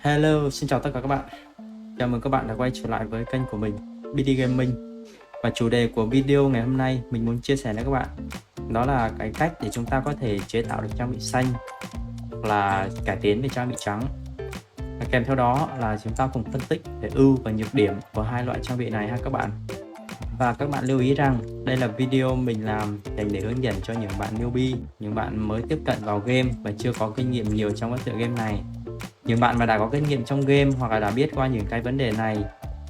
Hello, xin chào tất cả các bạn. Chào mừng các bạn đã quay trở lại với kênh của mình, BD Gaming. Và chủ đề của video ngày hôm nay mình muốn chia sẻ với các bạn đó là cái cách để chúng ta có thể chế tạo được trang bị xanh hoặc là cải tiến về trang bị trắng. Và kèm theo đó là chúng ta cùng phân tích về ưu và nhược điểm của hai loại trang bị này ha các bạn. Và các bạn lưu ý rằng đây là video mình làm dành để hướng dẫn cho những bạn newbie, những bạn mới tiếp cận vào game và chưa có kinh nghiệm nhiều trong các tựa game này. Những bạn mà đã có kinh nghiệm trong game hoặc là đã biết qua những cái vấn đề này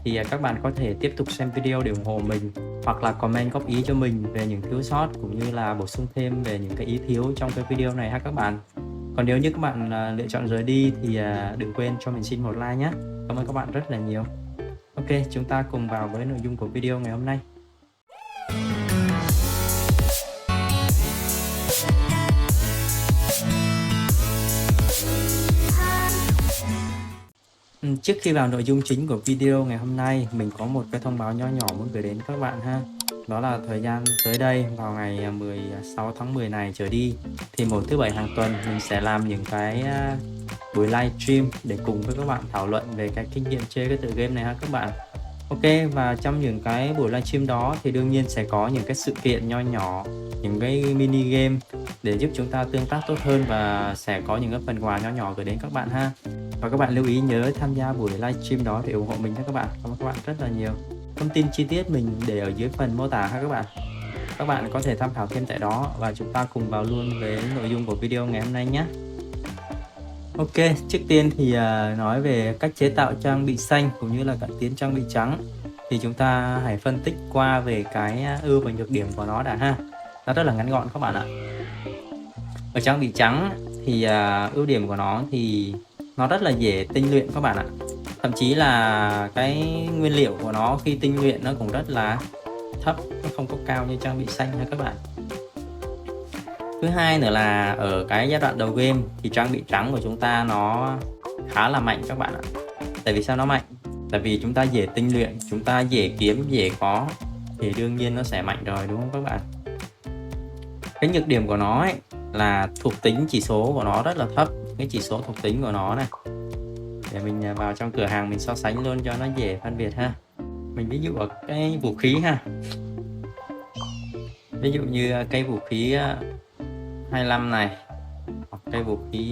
thì các bạn có thể tiếp tục xem video để ủng hộ mình, hoặc là comment góp ý cho mình về những thiếu sót cũng như là bổ sung thêm về những cái ý thiếu trong cái video này ha các bạn. Còn nếu như các bạn lựa chọn rời đi thì đừng quên cho mình xin một like nhé. Cảm ơn các bạn rất là nhiều. Ok, chúng ta cùng vào với nội dung của video ngày hôm nay. Trước khi vào nội dung chính của video ngày hôm nay, mình có một cái thông báo nho nhỏ muốn gửi đến các bạn ha. Đó là thời gian tới đây vào ngày 16 tháng 10 này trở đi thì mỗi thứ bảy hàng tuần mình sẽ làm những cái buổi livestream để cùng với các bạn thảo luận về cái kinh nghiệm chơi cái tựa game này ha các bạn. Ok, và trong những cái buổi livestream đó thì đương nhiên sẽ có những cái sự kiện nho nhỏ, những cái mini game để giúp chúng ta tương tác tốt hơn, và sẽ có những cái phần quà nho nhỏ gửi đến các bạn ha. Và các bạn lưu ý nhớ tham gia buổi livestream đó để ủng hộ mình nha các bạn. Cảm ơn các bạn rất là nhiều. Thông tin chi tiết mình để ở dưới phần mô tả ha các bạn. Các bạn có thể tham khảo thêm tại đó, và chúng ta cùng vào luôn với nội dung của video ngày hôm nay nhé. Ok, trước tiên thì nói về cách chế tạo trang bị xanh cũng như là cải tiến trang bị trắng thì chúng ta hãy phân tích qua về cái ưu và nhược điểm của nó đã ha. Nó rất là ngắn gọn các bạn ạ. Ở trang bị trắng thì ưu điểm của nó thì nó rất là dễ tinh luyện các bạn ạ. Thậm chí là cái nguyên liệu của nó khi tinh luyện nó cũng rất là thấp, nó không có cao như trang bị xanh ha các bạn. Thứ hai nữa là ở cái giai đoạn đầu game thì trang bị trắng của chúng ta nó khá là mạnh các bạn ạ. Tại vì sao nó mạnh? Tại vì chúng ta dễ tinh luyện, chúng ta dễ kiếm, dễ có thì đương nhiên nó sẽ mạnh rồi, đúng không các bạn? Cái nhược điểm của nó ấy là thuộc tính chỉ số của nó rất là thấp. Cái chỉ số thuộc tính của nó này, để mình vào trong cửa hàng mình so sánh luôn cho nó dễ phân biệt ha. Mình ví dụ ở cái vũ khí ha, ví dụ như cây vũ khí 25 này hoặc cây vũ khí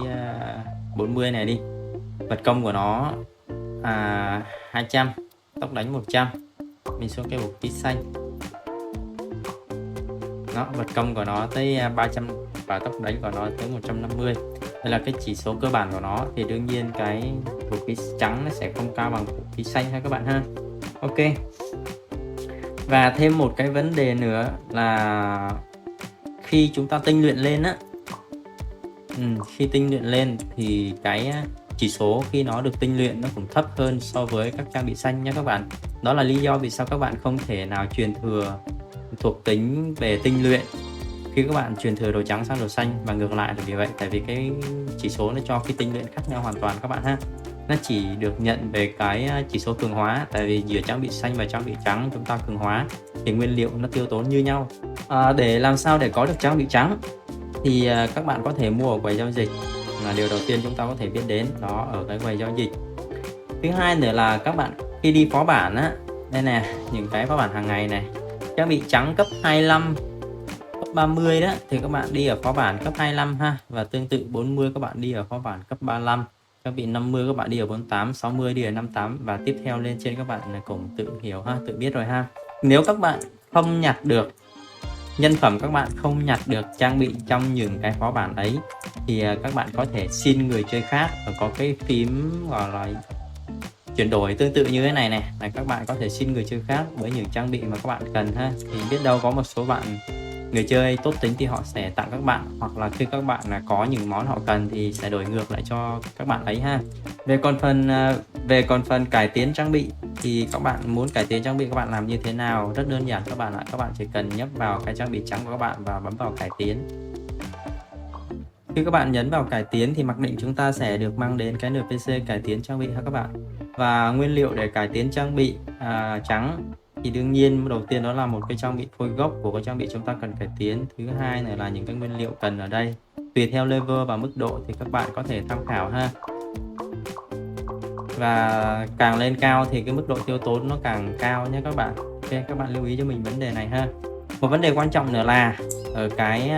40 này đi, vật công của nó 200, tốc đánh 100. Mình xuống cây vũ khí xanh đó, vật công của nó tới 300 và tốc đánh của nó tới 150. Đây là cái chỉ số cơ bản của nó, thì đương nhiên cái vũ khí trắng nó sẽ không cao bằng vũ khí xanh ha các bạn ha. Ok, và thêm một cái vấn đề nữa là khi chúng ta tinh luyện lên á, khi tinh luyện lên thì cái chỉ số khi nó được tinh luyện nó cũng thấp hơn so với các trang bị xanh nha các bạn. Đó là lý do vì sao các bạn không thể nào truyền thừa thuộc tính về tinh luyện khi các bạn truyền thừa đồ trắng sang đồ xanh, và ngược lại là vì vậy. Tại vì cái chỉ số nó cho khi tinh luyện khác nhau hoàn toàn các bạn ha. Nó chỉ được nhận về cái chỉ số cường hóa, tại vì giữa trang bị xanh và trang bị trắng chúng ta cường hóa thì nguyên liệu nó tiêu tốn như nhau. Để làm sao để có được trang bị trắng thì các bạn có thể mua ở quầy giao dịch, là điều đầu tiên chúng ta có thể biết đến đó, ở cái quầy giao dịch. Thứ hai nữa là các bạn khi đi phó bản á, đây nè, những cái phó bản hàng ngày này, trang bị trắng cấp 25, cấp 30 đó thì các bạn đi ở phó bản cấp 25 ha, và tương tự 40 các bạn đi ở phó bản cấp 35, trang bị 50 các bạn đi ở 48, 60 đi ở 58 và tiếp theo lên trên. Các bạn là cũng tự hiểu ha, tự biết rồi ha. Nếu các bạn không nhặt được nhân phẩm, các bạn không nhặt được trang bị trong những cái phó bản ấy thì các bạn có thể xin người chơi khác, và có cái phím gọi là chuyển đổi tương tự như thế này này, các bạn có thể xin người chơi khác với những trang bị mà các bạn cần ha. Thì biết đâu có một số bạn người chơi tốt tính thì họ sẽ tặng các bạn, hoặc là khi các bạn có những món họ cần thì sẽ đổi ngược lại cho các bạn ấy ha. Về còn phần cải tiến trang bị thì các bạn muốn cải tiến trang bị các bạn làm như thế nào? Rất đơn giản các bạn ạ. Các bạn chỉ cần nhấp vào cái trang bị trắng của các bạn và bấm vào cải tiến. Khi các bạn nhấn vào cải tiến thì mặc định chúng ta sẽ được mang đến cái NPC cải tiến trang bị ha các bạn. Và nguyên liệu để cải tiến trang bị trắng thì đương nhiên đầu tiên đó là một cái trang bị phôi gốc của cái trang bị chúng ta cần cải tiến. Thứ hai này là những cái nguyên liệu cần ở đây. Tùy theo level và mức độ thì các bạn có thể tham khảo ha. và càng lên cao thì cái mức độ tiêu tốn nó càng cao nhé các bạn. Ok, các bạn lưu ý cho mình vấn đề này ha. Một vấn đề quan trọng nữa là ở cái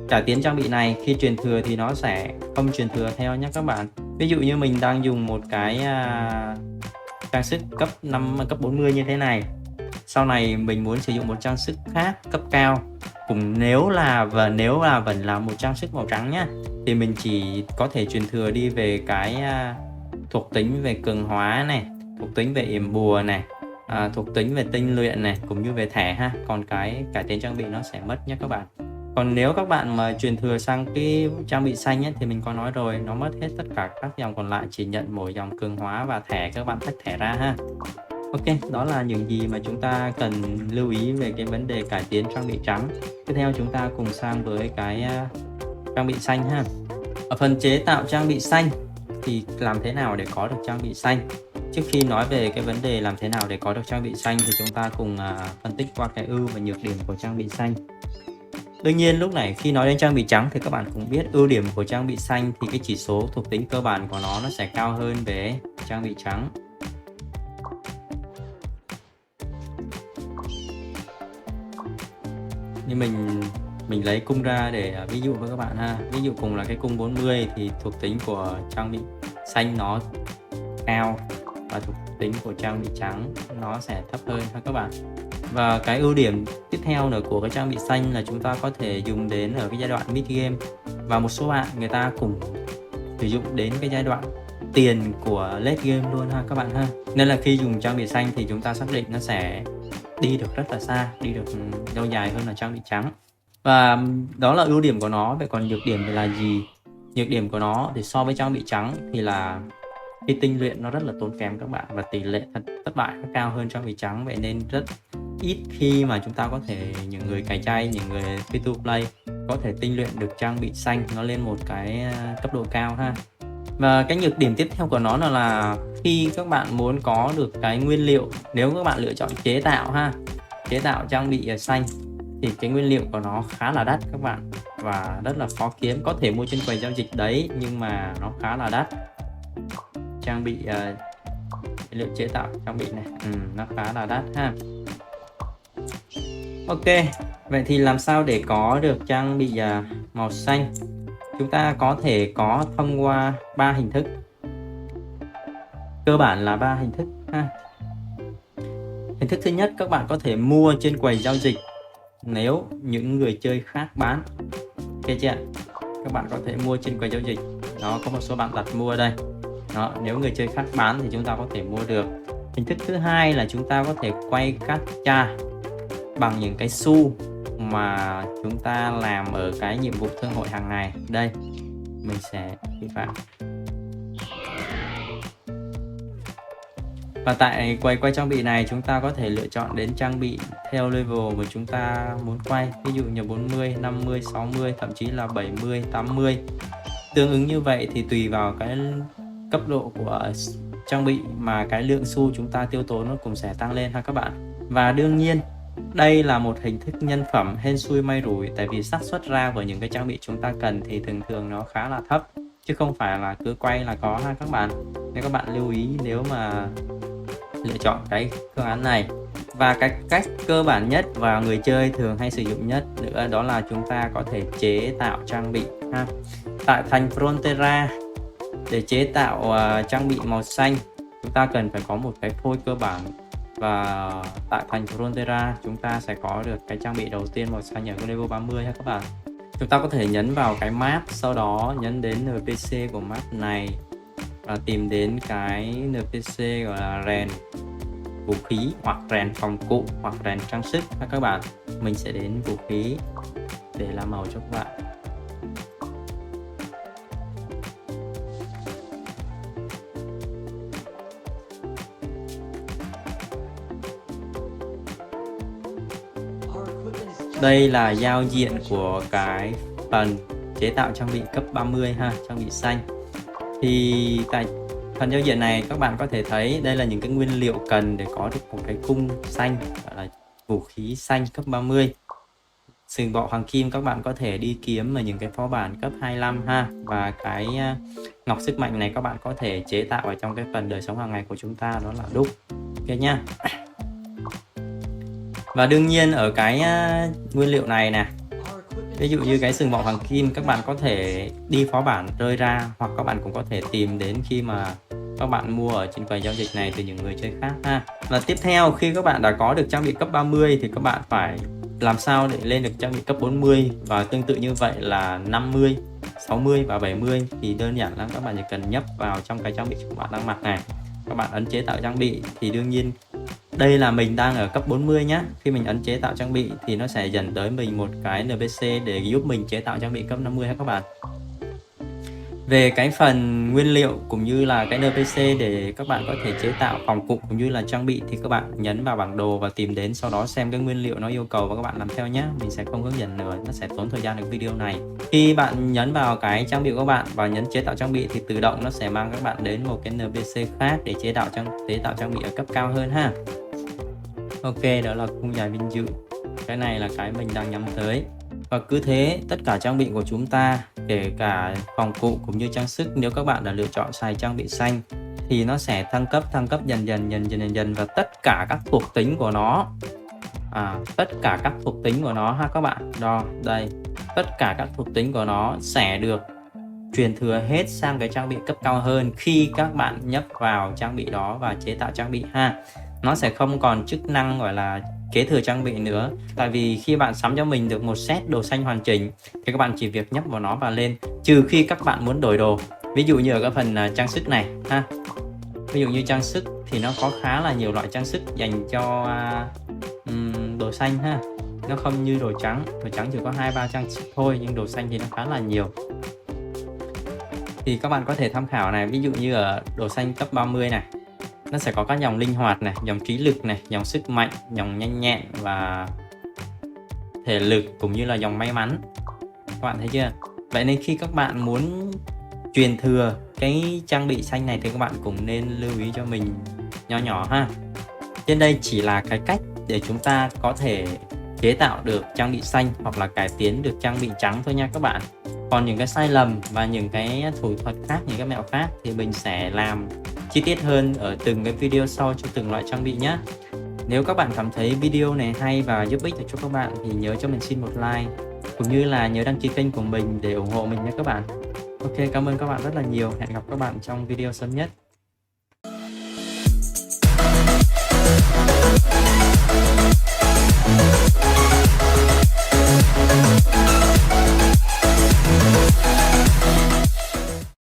cải tiến trang bị này, khi truyền thừa thì nó sẽ không truyền thừa theo nhé các bạn. Ví dụ như mình đang dùng một cái trang sức cấp 40 như thế này, sau này mình muốn sử dụng một trang sức khác cấp cao cùng nếu là vẫn là một trang sức màu trắng nhá, thì mình chỉ có thể truyền thừa đi về cái thuộc tính về cường hóa này, thuộc tính về yểm bùa này, thuộc tính về tinh luyện này, cũng như về thẻ ha. Còn cái cải tiến trang bị nó sẽ mất nhé các bạn. Còn nếu các bạn mà truyền thừa sang cái trang bị xanh ấy, thì mình có nói rồi, nó mất hết tất cả các dòng còn lại, chỉ nhận mỗi dòng cường hóa và thẻ, các bạn tách thẻ ra ha. Ok, đó là những gì mà chúng ta cần lưu ý về cái vấn đề cải tiến trang bị trắng. Tiếp theo chúng ta cùng sang với cái trang bị xanh ha. Ở phần chế tạo trang bị xanh thì làm thế nào để có được trang bị xanh? Trước khi nói về cái vấn đề làm thế nào để có được trang bị xanh thì chúng ta cùng phân tích qua cái ưu và nhược điểm của trang bị xanh. Đương nhiên lúc này khi nói đến trang bị trắng thì các bạn cũng biết ưu điểm của trang bị xanh thì cái chỉ số thuộc tính cơ bản của nó sẽ cao hơn về trang bị trắng. Như mình lấy cung ra để ví dụ với các bạn ha. Ví dụ cùng là cái cung 40 thì thuộc tính của trang bị xanh nó cao và thuộc tính của trang bị trắng nó sẽ thấp hơn ha các bạn. Và cái ưu điểm tiếp theo nữa của cái trang bị xanh là chúng ta có thể dùng đến ở cái giai đoạn mid game, và một số bạn người ta cùng sử dụng đến cái giai đoạn tiền của late game luôn ha các bạn ha. Nên là khi dùng trang bị xanh thì chúng ta xác định nó sẽ đi được rất là xa, đi được lâu dài hơn là trang bị trắng. Và đó là ưu điểm của nó. Vậy còn nhược điểm thì là gì? Nhược điểm của nó thì so với trang bị trắng thì là cái tinh luyện nó rất là tốn kém các bạn, và tỷ lệ thất bại nó cao hơn trang bị trắng. Vậy nên rất ít khi mà chúng ta có thể, những người cày chay, những người free to play có thể tinh luyện được trang bị xanh nó lên một cái cấp độ cao ha. Và cái nhược điểm tiếp theo của nó là khi các bạn muốn có được cái nguyên liệu, nếu các bạn lựa chọn chế tạo ha, chế tạo trang bị xanh thì cái nguyên liệu của nó khá là đắt các bạn, và rất là khó kiếm. Có thể mua trên quầy giao dịch đấy nhưng mà nó khá là đắt. Trang bị liệu chế tạo trang bị này nó khá là đắt ha. Ok, vậy thì làm sao để có được trang bị màu xanh? Chúng ta có thể có thông qua 3 hình thức. Cơ bản là 3 hình thức ha. Hình thức thứ nhất, các bạn có thể mua trên quầy giao dịch nếu những người chơi khác bán. Ok chưa? Các bạn có thể mua trên quầy giao dịch. Đó, có một số bạn đặt mua đây. Đó, nếu người chơi khác bán thì chúng ta có thể mua được. Hình thức thứ hai là chúng ta có thể quay gacha bằng những cái xu mà chúng ta làm ở cái nhiệm vụ thương hội hàng ngày. Đây, mình sẽ vi phạm. Và tại quay trang bị này chúng ta có thể lựa chọn đến trang bị theo level mà chúng ta muốn quay. Ví dụ như 40, 50, 60, thậm chí là 70, 80. Tương ứng như vậy thì tùy vào cái cấp độ của trang bị mà cái lượng xu chúng ta tiêu tốn nó cũng sẽ tăng lên ha các bạn. Và đương nhiên đây là một hình thức nhân phẩm hên xui may rủi, tại vì xác suất ra của những cái trang bị chúng ta cần thì thường nó khá là thấp, chứ không phải là cứ quay là có ha các bạn. Nên các bạn lưu ý nếu mà lựa chọn cái phương án này. Và cái cách cơ bản nhất và người chơi thường hay sử dụng nhất nữa đó là chúng ta có thể chế tạo trang bị ha. Tại thành Frontera, để chế tạo trang bị màu xanh chúng ta cần phải có một cái phôi cơ bản, và tại thành Frontera chúng ta sẽ có được cái trang bị đầu tiên màu xanh ở cái level 30 ha các bạn. Chúng ta có thể nhấn vào cái map, sau đó nhấn đến NPC của map này và tìm đến cái NPC gọi là rèn vũ khí hoặc rèn phòng cụ hoặc rèn trang sức ha các bạn. Mình sẽ đến vũ khí để làm màu cho các bạn. Đây là giao diện của cái phần chế tạo trang bị cấp 30 ha, trang bị xanh. Thì tại phần giao diện này các bạn có thể thấy đây là những cái nguyên liệu cần để có được một cái cung xanh, gọi là vũ khí xanh cấp 30. sừng bọ hoàng kim các bạn có thể đi kiếm ở những cái phó bản cấp 25 ha. Và cái ngọc sức mạnh này các bạn có thể chế tạo ở trong cái phần đời sống hàng ngày của chúng ta, đó là đúc. Ok nhá. Và đương nhiên ở cái nguyên liệu này nè, ví dụ như cái sừng bọ hoàng kim các bạn có thể đi phó bản rơi ra, hoặc các bạn cũng có thể tìm đến khi mà các bạn mua ở trên quầy giao dịch này từ những người chơi khác ha. Và tiếp theo, khi các bạn đã có được trang bị cấp 30 thì các bạn phải làm sao để lên được trang bị cấp 40, và tương tự như vậy là 50, 60 và 70 thì đơn giản là các bạn chỉ cần nhấp vào trong cái trang bị của bạn đang mặc này, các bạn ấn chế tạo trang bị. Thì đương nhiên đây là mình đang ở cấp 40 nhá. Khi mình ấn chế tạo trang bị thì nó sẽ dẫn tới mình một cái NPC để giúp mình chế tạo trang bị cấp 50 ha các bạn. Về cái phần nguyên liệu cũng như là cái NPC để các bạn có thể chế tạo phòng cụ cũng như là trang bị thì các bạn nhấn vào bản đồ và tìm đến, sau đó xem cái nguyên liệu nó yêu cầu và các bạn làm theo nhé. Mình sẽ không hướng dẫn nữa, nó sẽ tốn thời gian được video này. Khi bạn nhấn vào cái trang bị của các bạn và nhấn chế tạo trang bị thì tự động nó sẽ mang các bạn đến một cái NPC khác để chế tạo trang bị ở cấp cao hơn ha. Ok, đó là khung dài vinh dự. Cái này là cái mình đang nhắm tới. Và cứ thế tất cả trang bị của chúng ta, kể cả phòng cụ cũng như trang sức, nếu các bạn đã lựa chọn xài trang bị xanh thì nó sẽ thăng cấp dần và tất cả các thuộc tính của nó tất cả các thuộc tính của nó ha các bạn. Đó, đây, tất cả các thuộc tính của nó sẽ được truyền thừa hết sang cái trang bị cấp cao hơn khi các bạn nhấp vào trang bị đó và chế tạo trang bị ha. Nó sẽ không còn chức năng gọi là kế thừa trang bị nữa, tại vì khi bạn sắm cho mình được một set đồ xanh hoàn chỉnh thì các bạn chỉ việc nhấp vào nó và lên, trừ khi các bạn muốn đổi đồ. Ví dụ như ở cái phần trang sức này ha, ví dụ như trang sức thì nó có khá là nhiều loại trang sức dành cho đồ xanh ha. Nó không như đồ trắng chỉ có 2-3 trang sức thôi, nhưng đồ xanh thì nó khá là nhiều. Thì các bạn có thể tham khảo này, ví dụ như ở đồ xanh cấp 30 này, nó sẽ có các dòng linh hoạt này, dòng trí lực này, dòng sức mạnh, dòng nhanh nhẹn và thể lực, cũng như là dòng may mắn. Các bạn thấy chưa? Vậy nên khi các bạn muốn truyền thừa cái trang bị xanh này thì các bạn cũng nên lưu ý cho mình nhỏ ha. Trên đây chỉ là cái cách để chúng ta có thể chế tạo được trang bị xanh hoặc là cải tiến được trang bị trắng thôi nha các bạn. Còn những cái sai lầm và những cái thủ thuật khác, những cái mẹo khác thì mình sẽ làm chi tiết hơn ở từng cái video sau cho từng loại trang bị nhé. Nếu các bạn cảm thấy video này hay và giúp ích được cho các bạn thì nhớ cho mình xin một like, cũng như là nhớ đăng ký kênh của mình để ủng hộ mình nhé các bạn. Ok, cảm ơn các bạn rất là nhiều. Hẹn gặp các bạn trong video sớm nhất.